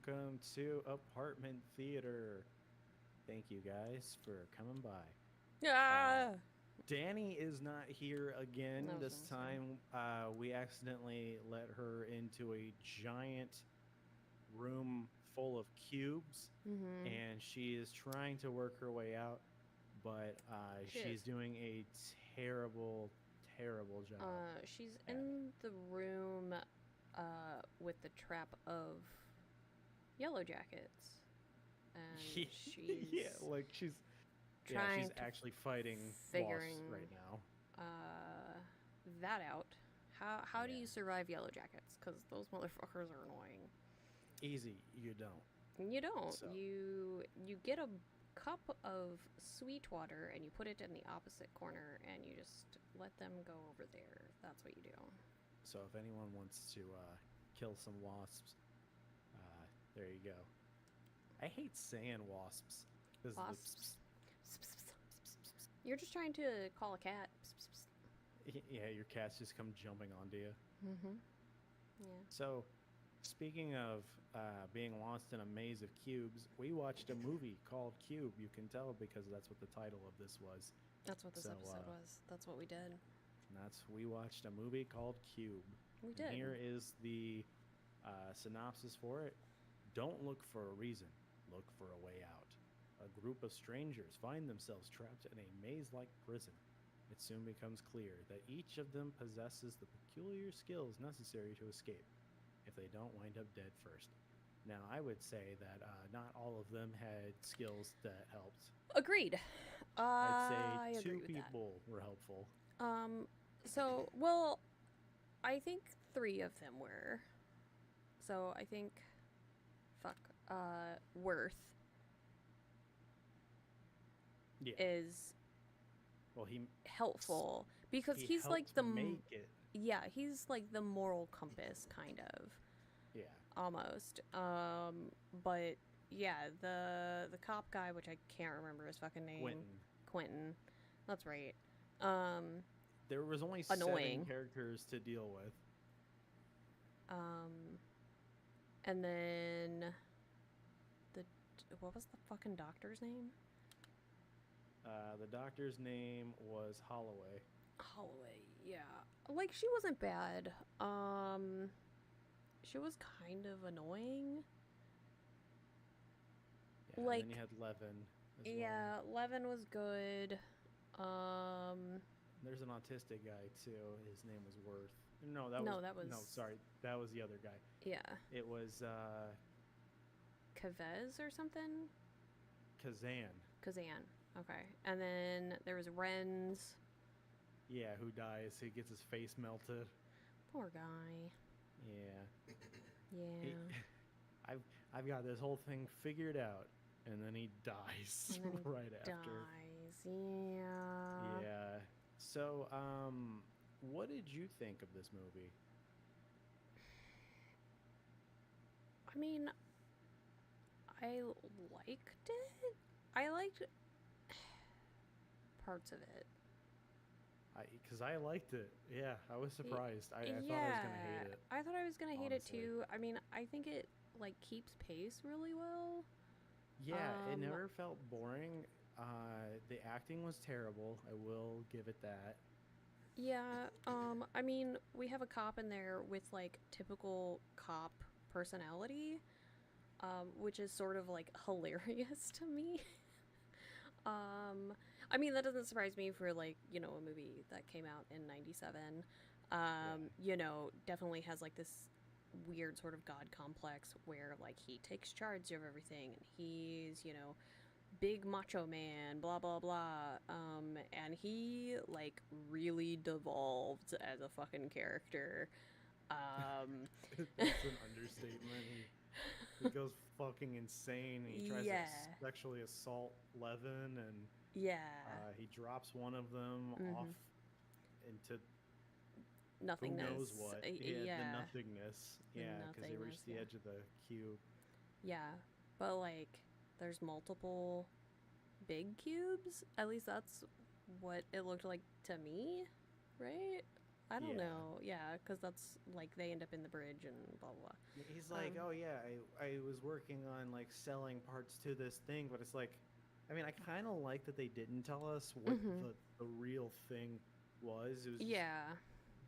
welcome to Apartment Theater. Thank you guys for coming by. Uh, Ah, Danny is not here I again. was This gonna say. time, we accidentally let her into a giant room full of cubes, Mm-hmm. and she is trying to work her way out, but She she's is. doing a terrible, terrible job She's at in the room, with the trap of yellow jackets, and it. Yeah, she's like she's trying to actually fighting wasps figuring, right now. uh, that out. How do Yeah. you survive yellow jackets? Because those motherfuckers are annoying. Easy, you don't. You don't. So, You get a cup of sweet water and you put it in the opposite corner and you just let them go over there. That's what you do. so if anyone wants to kill some wasps, there you go. I hate saying wasps because the Wasps. You're just trying to call a cat. yeah, your cats just come jumping onto you. Mm-hmm. Yeah. So, speaking of being lost in a maze of cubes, we watched a movie called Cube. You can tell because that's what the title of this was. That's what this So, episode was. That's what we did. we watched a movie called Cube, We and did. here is the synopsis for it. Don't look for a reason, look for a way out. A group of strangers find themselves trapped in a maze like prison. It soon becomes clear that each of them possesses the peculiar skills necessary to escape, if they don't wind up dead first. Now, I would say that not all of them had skills that helped. Agreed. I'd say I agree two with that. people were helpful. Um, well, I think three of them were. So I think, fuck, Worth Yeah. is Well, helpful because he he's like helped the, make it. yeah, he's like the moral compass kind of, Yeah. almost. But yeah, the cop guy, which I can't remember his fucking name, Quentin. Quentin. That's right. Um, There was only seven Annoying. characters to deal with. Um, and then the what was the fucking doctor's name? The doctor's name was Holloway. Holloway. Yeah, like she wasn't bad. She was kind of annoying. Yeah, and then you Like, had Levin as well. yeah, Levin was good. Um, There's an autistic guy too. His name was Worth. no, that No, was, sorry, that was the other guy. yeah, It was Kavez or something. Kazan. Kazan. Okay, and then there was Renz. Yeah, who dies? He gets his face melted. Poor guy. Yeah, he. Yeah, I've I've got this whole thing figured out, and then he dies and then he right after. dies. Yeah. Yeah. So, what did you think of this movie? I mean, I liked it. I liked parts of it. Because I liked it. Yeah, I was surprised. I thought I was gonna hate Yeah, it, I thought I was gonna hate it honestly. too. I mean, I think it like keeps pace really well. Yeah, it Um, never felt boring. The acting was terrible. I will give it that. yeah. I mean, we have a cop in there with like typical cop personality, which is sort of like hilarious to me. Um, I mean, that doesn't surprise me for like, a movie that came out in 97. Yeah. Definitely has like this weird sort of god complex where like he takes charge of everything and he's, big macho man, blah blah blah. And he like really devolved as a fucking character. Um, That's an understatement. He goes fucking insane and he tries to yeah. sexually assault Levin and Yeah. he drops one of them Mm-hmm. off into who knows Nothingness. what. Yeah, the Yeah. nothingness. The Yeah, because they reach nothingness, the yeah. edge of the cube. Yeah. But like there's multiple big cubes. At least that's what it looked like to me, right? I don't Yeah. know. Yeah, because that's like they end up in the bridge and blah blah He's blah. like, oh yeah, I was working on like selling parts to this thing, but it's like, I mean, I kind of like that they didn't tell us what Mhm. the real thing was. It was just Yeah.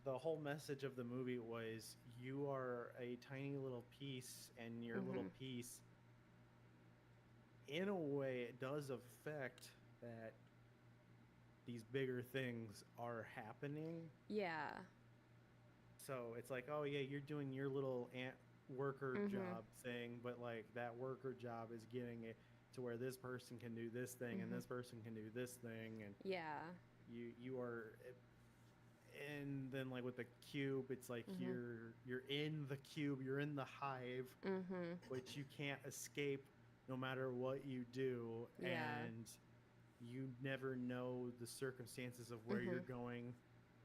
the whole message of the movie was you are a tiny little piece, and your little Mhm. piece, in a way, it does affect that these bigger things are happening. Yeah. So it's like, oh yeah, you're doing your little ant worker Mhm. job thing, but like that worker job is getting it to where this person can do this thing and Mhm. this person can do this thing, and Yeah. you are, and then like with the cube, it's like Mhm. you're in the cube, you're in the hive, Mhm. which you can't escape no matter what you do, Yeah. and you never know the circumstances of where you're Mhm. going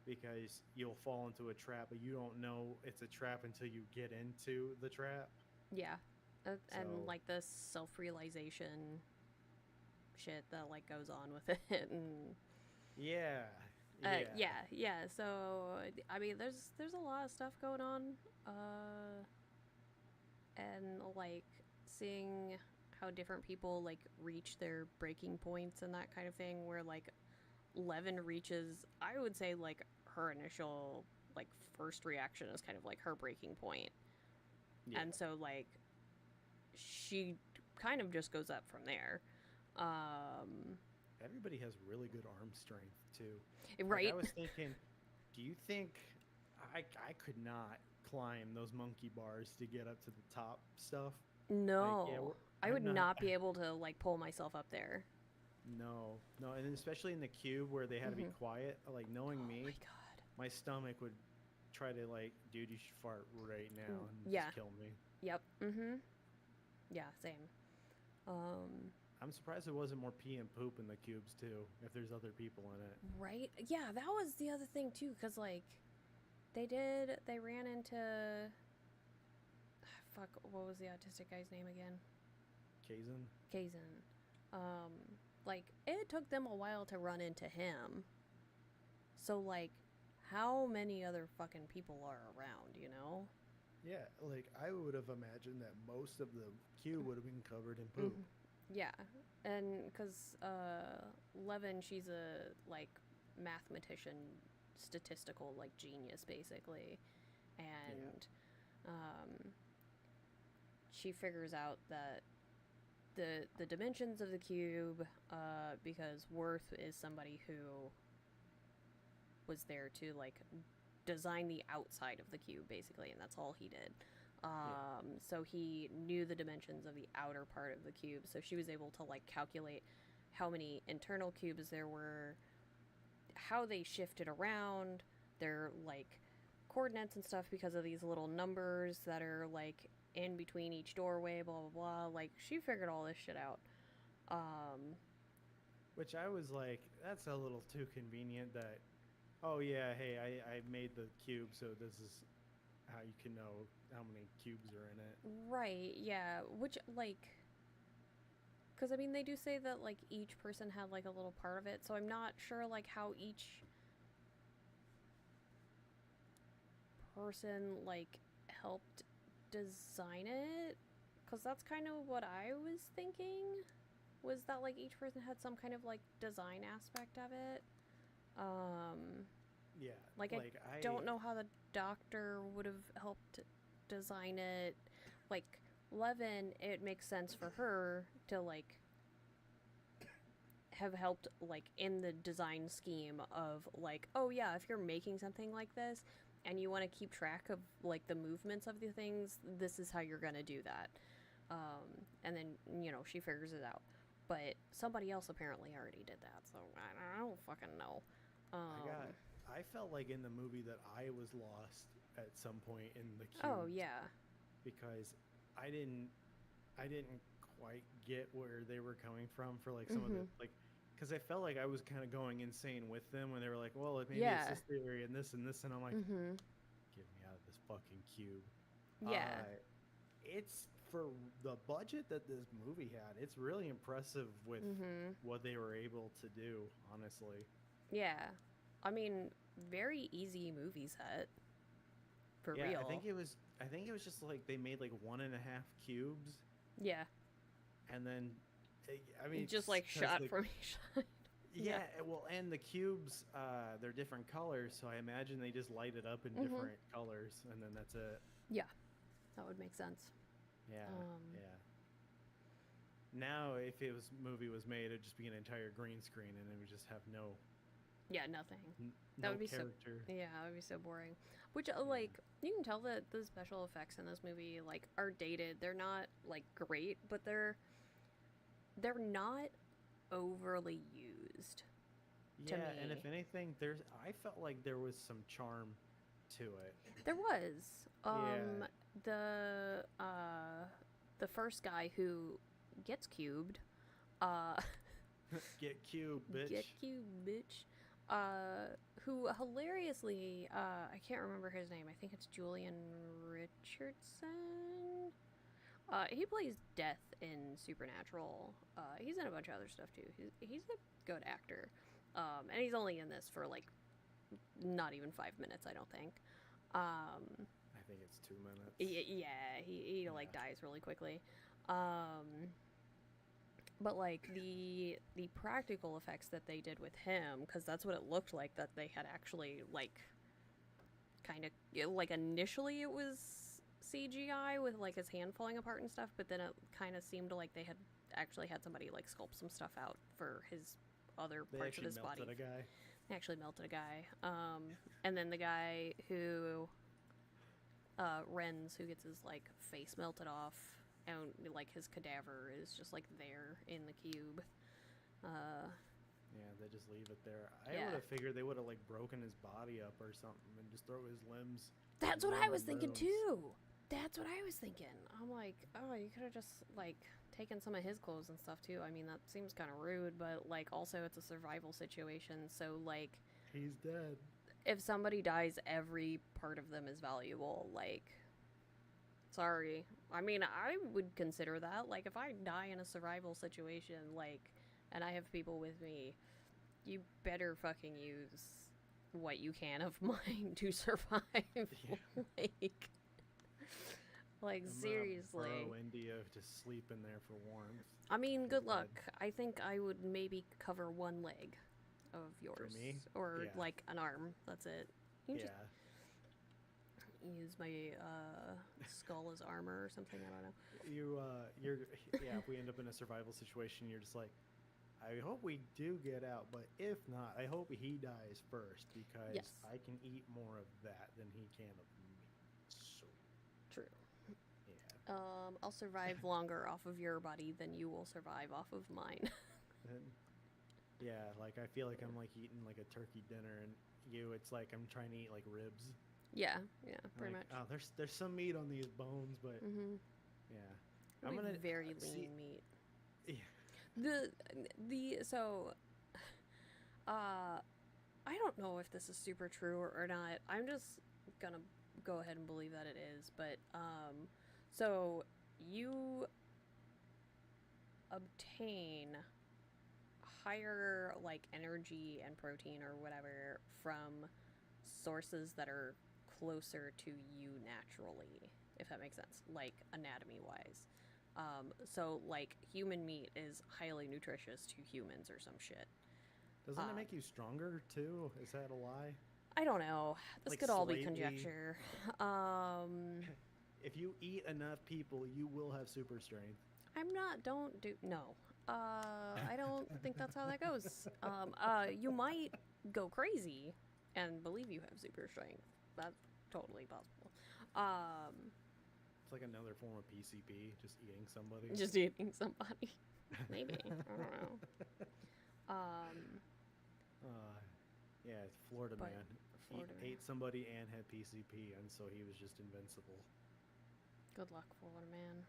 because you'll fall into a trap, but you don't know it's a trap until you get into the trap. Yeah. And So, like the self-realization shit that like goes on with it and yeah, yeah, yeah, yeah. So I mean there's a lot of stuff going on. Uh and like seeing how different people like reach their breaking points and that kind of thing where like Levin reaches, I would say like her initial like first reaction is kind of like her breaking point. yeah. And so like she kind of just goes up from there. Um Everybody has really good arm strength too. Like I right? was thinking, do you think I could not climb those monkey bars to get up to the top stuff? Like, yeah, No. I would I'm not. not be able to like pull myself up there. No, no, and especially in the cube where they had to be Mhm. quiet. Like knowing Oh my me, god. my stomach would try to like, dude, you should fart right now and Yeah. just kill me. Yep. Mhm. Yeah, same. Um I'm surprised there wasn't more pee and poop in the cubes too. If there's other people in it, right? Yeah, that was the other thing too cuz like they ran into fuck, what was the autistic guy's name again? Kazan. Kazan. Um, like it took them a while to run into him. So like, how many other fucking people are around? You know? Yeah, like I would have imagined that most of the cube would have been covered in poop. Mm-hmm. Yeah, and because Levin, she's a like mathematician, statistical like genius basically, Yeah, and um, she figures out that the dimensions of the cube, because Worth is somebody who was there to like design the outside of the cube basically, and that's all he did. yeah, So he knew the dimensions of the outer part of the cube, so she was able to like calculate how many internal cubes there were, how they shifted around, their like coordinates and stuff because of these little numbers that are like in between each doorway, blah blah blah. Like she figured all this shit out. Um, which I was like, that's a little too convenient. That, oh yeah, hey, I made the cube, so this is how you can know how many cubes are in it. right, yeah. Which like, because I mean they do say that like each person had like a little part of it, so I'm not sure like how each person like helped design it, because that's kind of what I was thinking, was that like each person had some kind of like design aspect of it. um Yeah, like I like I don't know how the doctor would have helped design it. Like Levin, it makes sense for her to like have helped like in the design scheme of like, oh yeah, if you're making something like this and you want to keep track of like the movements of the things, this is how you're going to do that. And then she figures it out, but somebody else apparently already did that, so I don't fucking know. I got um I felt like in the movie that I was lost at some point in the oh cubes yeah. because I didn't I didn't quite get where they were coming from for like some of the Mhm. like, because I felt like I was kind of going insane with them when they were like, well, maybe it's Yeah. this theory and this, and I'm like, Mhm. get me out of this fucking cube. Yeah. Uh, it's for the budget that this movie had. It's really impressive with Mhm. what they were able to do. Honestly, Yeah. I mean, very easy movie set for Yeah, real. I think it was just like they made like 1.5 cubes, Yeah, and then I mean, just like because shot the from each side. yeah, well, and the cubes, they're different colors, so I imagine they just light it up in Mhm. different colors, and then that's it. Yeah, that would make sense. Yeah, Um, yeah. Now, if it was movie was made, it'd just be an entire green screen, and it would just have yeah, nothing. n- That no would be so. character. Yeah, that would be so boring. Which, Yeah, like, you can tell that the special effects in this movie like are dated. They're not like great, but they're not overly used to yeah, and me. if anything, I felt like there was some charm to it. There was Yeah, the the first guy who gets cubed, uh get cube, get bitch. cubed, bitch. Who hilariously, I can't remember his name. I think it's Julian Richardson. He plays Death in Supernatural. He's in a bunch of other stuff too. He's a good actor. And he's only in this for like not even 5 minutes, I don't think. Um, I think it's 2 minutes. yeah, he like Yeah, dies really quickly. Um, but like the practical effects that they did with him, because that's what it looked like that they had actually like kind of like initially it was CGI with like his hand falling apart and stuff, but then it kind of seemed like they had actually had somebody like sculpt some stuff out for his other they parts of actually his body. melted a guy. They actually melted a guy. And then the guy who Ren's, who gets his like face melted off, and like his cadaver is just like there in the cube. Uh, Yeah, they just leave it there. I yeah, would have figured they would have like broken his body up or something and just throw his limbs that's in what I was random thinking rooms. too. That's what I was thinking. I'm like, oh, you could have just like taken some of his clothes and stuff too. I mean, that seems kind of rude, but like also it's a survival situation, so like He's dead. if somebody dies, every part of them is valuable. Like, sorry. I mean, I would consider that. Like, if I die in a survival situation, like, and I have people with me, you better fucking use what you can of mine to survive. Yeah, like, like I'm seriously. bro India to sleep in there for warmth. I mean, He's good dead. luck. I think I would maybe cover one leg of For yours, me, or yeah, like an arm. That's it. You can just yeah. use my skull as armor or something. I don't know. Yeah. If we end up in a survival situation, you're just like, I hope we do get out, but if not, I hope he dies first because Yes, I can eat more of that than he can of me. So true. yeah. I'll survive longer off of your body than you will survive off of mine. And yeah, like I feel like I'm like eating like a turkey dinner, and it's like I'm trying to eat like ribs. Yeah, yeah, pretty Like, much. oh, there's some meat on these bones, but Mm-hmm. yeah, It'll I'm be gonna very see. lean meat. Yeah, The so uh I don't know if this is super true or not. I'm just gonna go ahead and believe that it is, but so you obtain higher like energy and protein or whatever from sources that are closer to you naturally, if that makes sense, like anatomy wise. So like human meat is highly nutritious to humans or some shit. doesn't it Um, make you stronger too? Is that a lie? I don't know. This Like could all be slightly. conjecture. Um, If you eat enough people, you will have super strength. I'm not. Don't do. No. I don't think that's how that goes. You might go crazy and believe you have super strength. That's totally possible. Um, It's like another form of PCP, just eating somebody. just eating somebody. Maybe. I don't know. Um, uh, yeah, it's Florida but man. Florida. Ate somebody and had PCP, and so he was just invincible. Good luck, Florida man.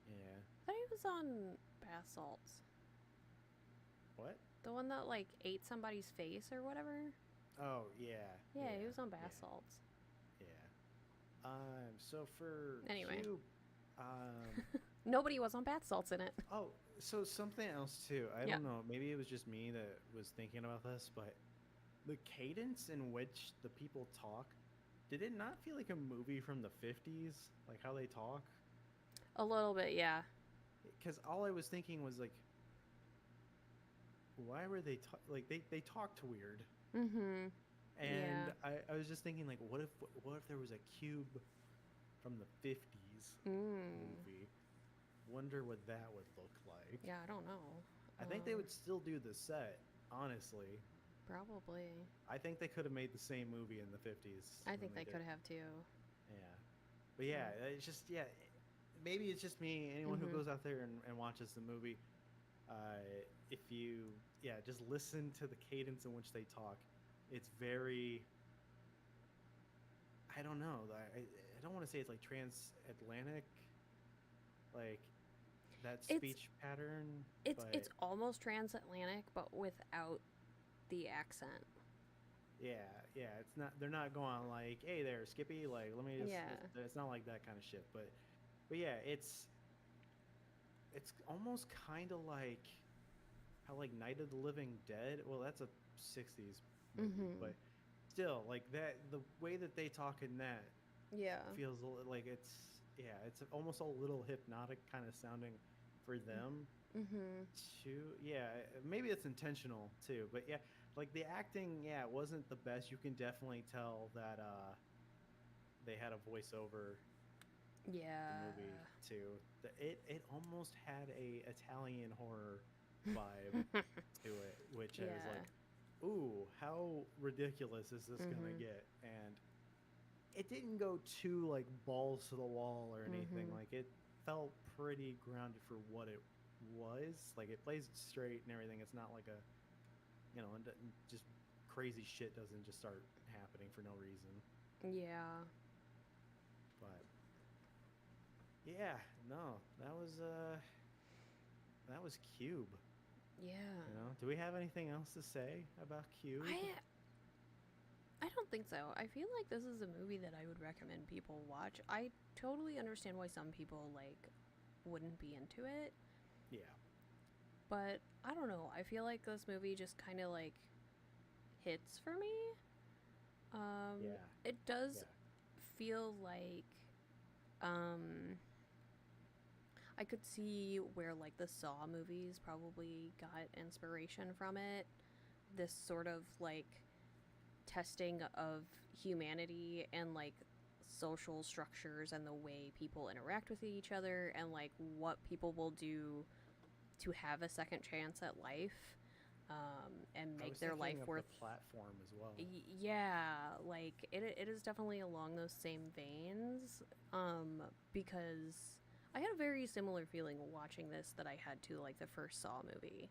Yeah. I thought he was on bath salts. What? The one that like ate somebody's face or whatever. Oh yeah. Yeah, he was on Yeah. bath salts. Yeah. So for Anyway. Cube, um, Nobody was on bath salts in it. so something else too. I Yeah. don't know. Maybe it was just me that was thinking about this, but the cadence in which the people talk, did it not feel like a movie from the 50s? Like how they talk? A little bit, yeah. Because all I was thinking was like, why were they like they talked weird, Mm-hmm. and Yeah. I was just thinking like, what if there was a cube from the 50s Mm. movie? Wonder what that would look like. Yeah, I don't know. I think they would still do the set, honestly. Probably. I think they could have made the same movie in the 50s I than think they they did. could have too. Yeah. But yeah, it's just, yeah, maybe it's just me. Anyone who Mm-hmm. goes out there and watches the movie, if you, yeah, just listen to the cadence in which they talk. It's very, I don't know. I don't want to say it's like transatlantic, like that It's speech pattern, it's but almost transatlantic, but without the accent. yeah, yeah, it's not. They're not going like, "Hey there, Skippy." Like, let me just. Yeah. It's not like that kind of shit. But yeah, it's almost kind of like how like Night of the Living Dead. Well, that's a '60s movie, Mm-hmm. but still, like that. The way that they talk in that Yeah. feels like it's almost a little hypnotic kind of sounding for them Mm-hmm. too. Yeah, maybe it's intentional too, but yeah, like the acting, yeah, it wasn't the best. You can definitely tell that they had a voiceover the movie Yeah. too. It almost had a Italian horror vibe to it, which I was Yeah. like, "Ooh, how ridiculous is this gonna Mm-hmm. get?" And it didn't go too like balls to the wall or anything. Mm-hmm. Like it felt pretty grounded for what it was. Like it plays it straight and everything. It's not like a and just crazy shit doesn't just start happening for no reason. Yeah. But yeah, no, that was Cube. Yeah. Do we have anything else to say about Cube? I I don't think so. I feel like this is a movie that I would recommend people watch. I totally understand why some people like wouldn't be into it, Yeah, but I don't know. I feel like this movie just kind of like hits for me. yeah, It does yeah. feel like um I could see where like the Saw movies probably got inspiration from it. This sort of like testing of humanity and like social structures and the way people interact with each other and like what people will do to have a second chance at life, and I make was their thinking life of the worth. platform as well. Yeah, like it is definitely along those same veins, because I had a very similar feeling watching this that I had to like the first Saw movie,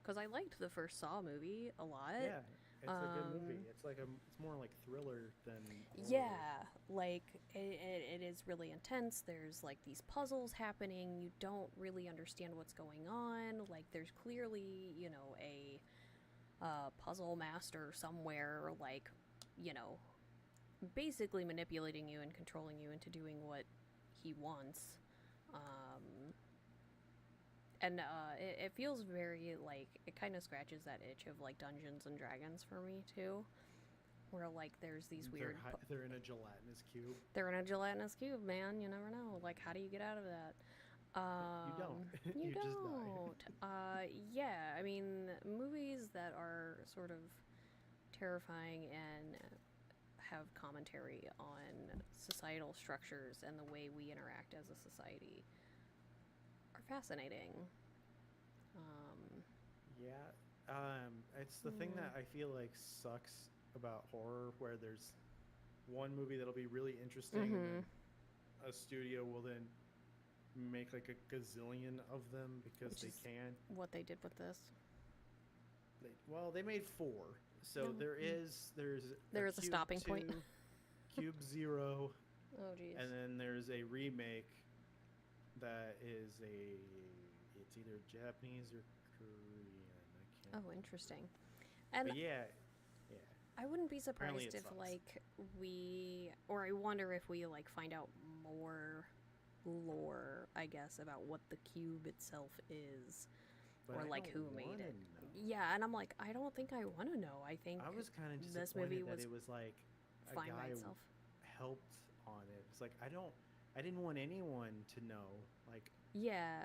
because I liked the first Saw movie a lot. Yeah, it's a good movie. um, It's more like thriller than horror. yeah, like it is really intense. There's like these puzzles happening. You don't really understand what's going on. Like there's clearly, a puzzle master somewhere, like, you know, basically manipulating you and controlling you into doing what he wants. Um, and it feels very like it kind of scratches that itch of like Dungeons and Dragons for me too, where like there's these weird. They're in a gelatinous cube. They're in a gelatinous cube, man. You never know. Like, how do you get out of that? You don't. You You just die. don't. Yeah. I mean, movies that are sort of terrifying and have commentary on societal structures and the way we interact as a society are fascinating. Um, Yeah. It's the thing mm, that I feel like sucks about horror, where there's one movie that'll be really interesting, and then mm-hmm. a studio will then make like a gazillion of them because Which they is can. what they did with this. They made four, No, so there's a there is a Cube stopping point. 2, Cube 0, Oh, jeez. and then there's a remake that is it's either Japanese or Korean. I can't Oh, remember. interesting. And But yeah, yeah. I wouldn't be Apparently surprised it if sucks. like or I wonder if we like find out more lore, I guess, about what the cube itself is, But or I like don't who made want to it. know. yeah, and I'm like, I don't think I want to know. I think I was kind of this movie disappointed that was it was like a fine by guy itself. helped on it. It's like I didn't want anyone to know. Yeah.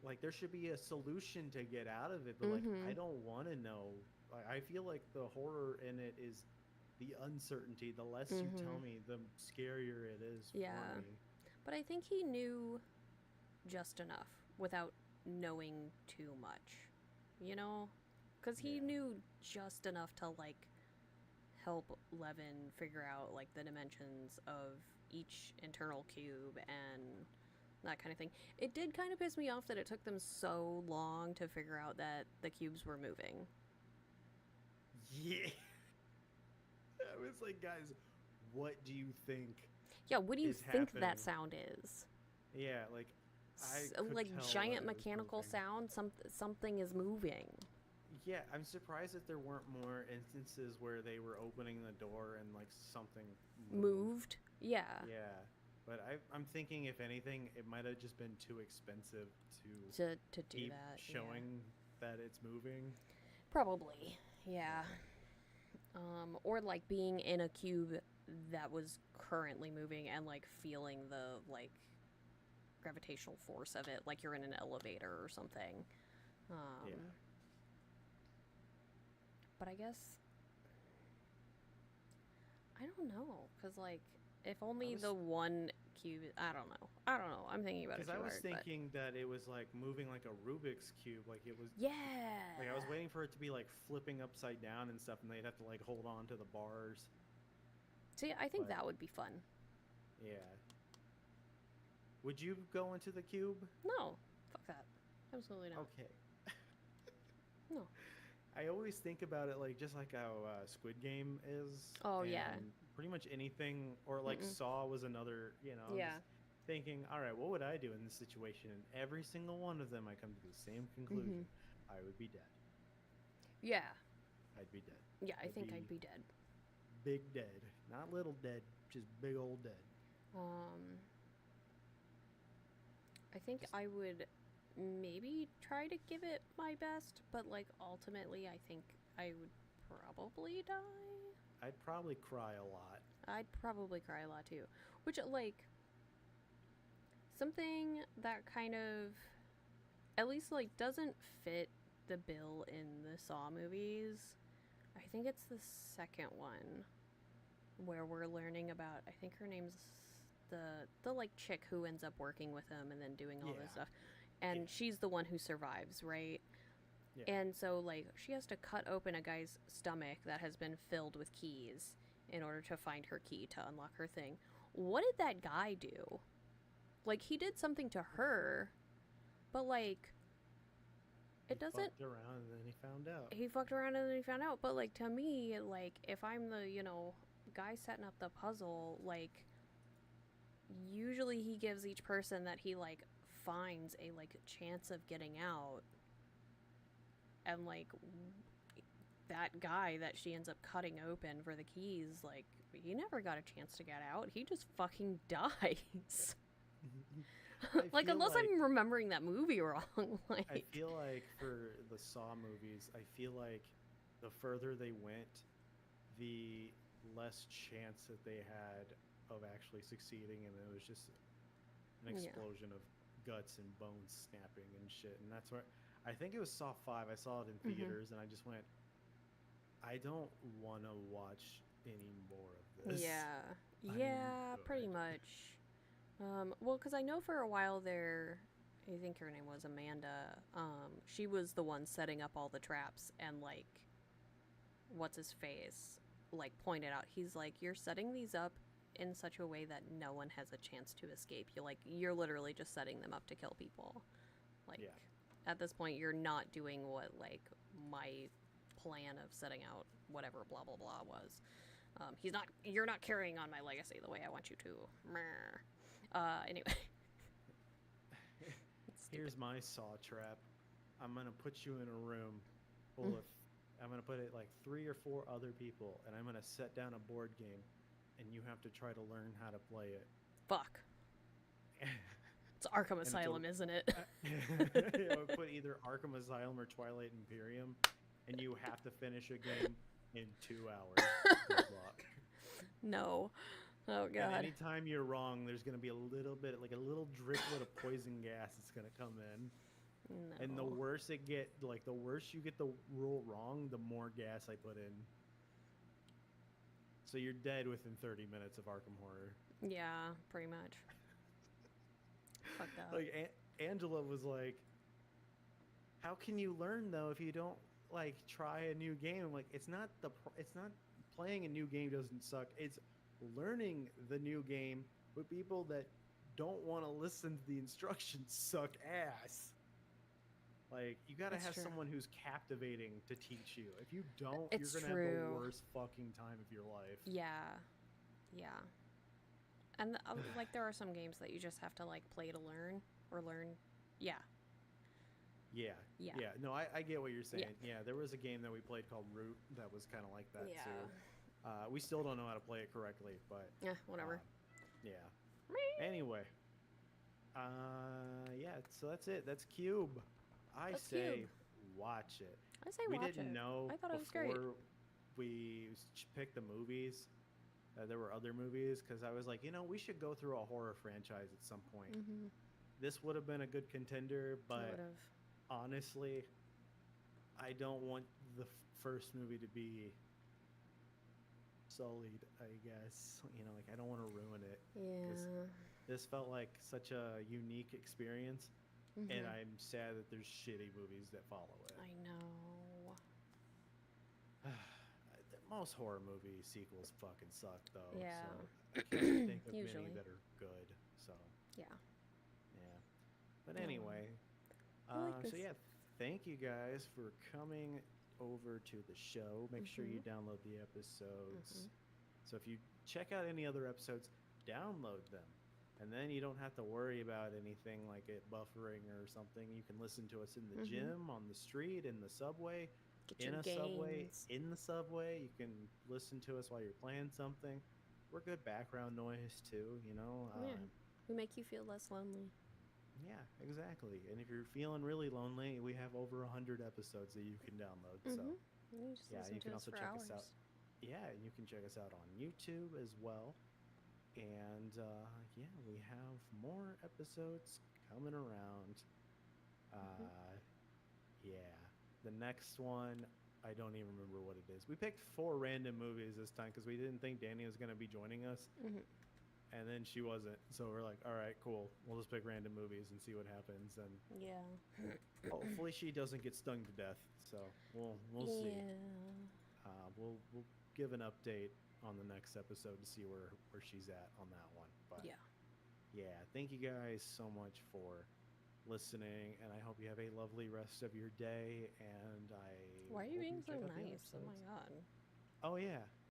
Like there should be a solution to get out of it, but like I Mhm. don't want to know. Like I feel like the horror in it is the uncertainty. The less you tell Mhm. me, the scarier it is for Yeah. me. But I think he knew just enough without knowing too much. You know? Cuz he Yeah. knew just enough to like help Levin figure out like the dimensions of each internal cube and that kind of thing. It did kind of piss me off that it took them so long to figure out that the cubes were moving. Yeah. I was like, guys, what do you think Yeah, what do you is think that happening? sound is? Yeah, like I could Like tell that giant it was mechanical moving. sound, something is moving. Yeah, I'm surprised that there weren't more instances where they were opening the door and like something moved. Moved. Yeah. Yeah, but I'm thinking if anything, it might have just been too expensive to To do keep that. Yeah. showing that it's moving. Probably. Yeah. Yeah, Or like being in a cube that was currently moving and like feeling the like gravitational force of it, like you're in an elevator or something. yeah. Um, but I guess I don't know, cause like if I only was the one cube. I don't know. I don't know. I'm thinking about it because I too was hard, but thinking that it was like moving like a Rubik's cube, like it was like I was yeah. waiting for it to be like flipping upside down and stuff, and they'd have to like hold on to the bars. See, I think But that would be fun. yeah, would you go into the cube? No, fuck that. Absolutely not. Okay. No. I always think about it like just like how Squid Game is, Oh yeah. and pretty much anything, or like Mm-mm. Saw was another. I'm Yeah. just thinking, all right, what would I do in this situation? And every single one of them, I come to the same Mm-hmm. conclusion: I would be dead. Yeah. I'd be dead. Yeah. I I'd think I'd be be dead. big dead, not little dead, just big old dead. Um, I think Just I would maybe try to give it my best, but like ultimately, I think I would probably die. I'd probably cry a lot. I'd probably cry a lot too. Which, like, something that kind of, at least, like, doesn't fit the bill in the Saw movies. I think it's the second one where we're learning about, I think her name's the like chick who ends up working with him and then doing all this Yeah, stuff. yeah, And she's the one who survives, right? yeah. And so like she has to cut open a guy's stomach that has been filled with keys in order to find her key to unlock her thing. What did that guy do? Like he did something to her, but like He it doesn't fucked around and then he found out. he fucked around and then he found out, but like to me, like if I'm the, guy setting up the puzzle, like usually he gives each person that he like finds a like chance of getting out, and like that guy that she ends up cutting open for the keys, like he never got a chance to get out. He just fucking dies. I Like feel unless like I'm remembering that movie wrong. I Like feel like for the Saw movies, I feel like the further they went, the less chance that they had of actually succeeding, and it was just an yeah. explosion of guts and bones snapping and shit. And that's where I think it was Saw 5. I saw it in Mhm. theaters, and I just went, I don't want to watch any more of this. Yeah. I'm Yeah, pretty good. much. Well, because I know for a while there, I think her name was Amanda. She was the one setting up all the traps, and like, what's his face, like pointed out. He's like, you're setting these up in such a way that no one has a chance to escape. You're literally just setting them up to kill people. Like, Yeah. at this point, you're not doing what like my plan of setting out whatever blah blah blah was. He's not. You're not carrying on my legacy the way I want you to. Anyway, it's stupid. Here's my Saw trap. I'm gonna put you in a room Mm. full of. I'm gonna put it like 3 or 4 other people, and I'm gonna set down a board game, and you have to try to learn how to play it. Fuck. It's Arkham And it's a Asylum, isn't it? I would put either Arkham Asylum or Twilight Imperium, and you have to finish a game in 2 hours. Good luck. No. Oh And god. anytime you're wrong, there's gonna be a little bit, like a little driplet of poison gas that's gonna come in. And the No. worse it get, like the worse you get the rule wrong, the more gas I put in. So you're dead within 30 minutes of Arkham Horror. Yeah, pretty much. Fuck that. Like Angela was like, "How can you learn though if you don't like try a new game?" I'm like, it's not playing a new game doesn't suck. It's learning the new game with people that don't want to listen to the instructions suck ass. Like, you gotta It's have true. someone who's captivating to teach you. If you don't, It's you're gonna have the true. worst fucking time of your life. Yeah. Yeah. And like there are some games that you just have to like play to learn or learn. Yeah. Yeah. Yeah. Yeah. No, I get what you're saying. Yeah. Yeah, there was a game that we played called Root that was kind of like that Yeah. too. We still don't know how to play it correctly, but Yeah, whatever. yeah. Anyway, yeah. So that's it. That's Cube. I That's say Cube. watch it. I say We watch didn't it. know I thought it was great. before we picked the movies. There were other movies because I was like, we should go through a horror franchise at some point. Mm-hmm. This would have been a good contender, but Would've. honestly, I don't want the first movie to be sullied, I guess. Like I don't want to ruin it. Yeah. This felt like such a unique experience, Mm-hmm. and I'm sad that there's shitty movies that follow it. I know. Most horror movie sequels fucking suck, though. Yeah. So I can't think of Usually. many that are good. So Yeah. yeah. But anyway, I like so this. yeah, thank you guys for coming over to the show. Make sure you download the episodes. So if you check out any other episodes, download them. And then you don't have to worry about anything like it buffering or something. You can listen to us in the gym, on the street, in the subway, Get in your a subway, gains. in the subway. You can listen to us while you're playing something. We're good background noise too, Yeah. We make you feel less lonely. Yeah, exactly. And if you're feeling really lonely, we have over 100 episodes that you can download. So You just yeah, listen you to can us also for check hours. us out. Yeah, and you can check us out on YouTube as well. And yeah, we have more episodes coming around. Yeah, the next one, I don't even remember what it is. We picked 4 random movies this time because we didn't think Danny was going to be joining us. And then she wasn't. So we're like, all right, cool. We'll just pick random movies and see what happens. And Yeah. hopefully she doesn't get stung to death. So we'll see. Yeah. We'll give an update on the next episode to see where she's at on that one. But yeah, thank you guys so much for listening, and I hope you have a lovely rest of your day. And Why are you hope being so check out the nice? Oh my episodes. god. Oh yeah,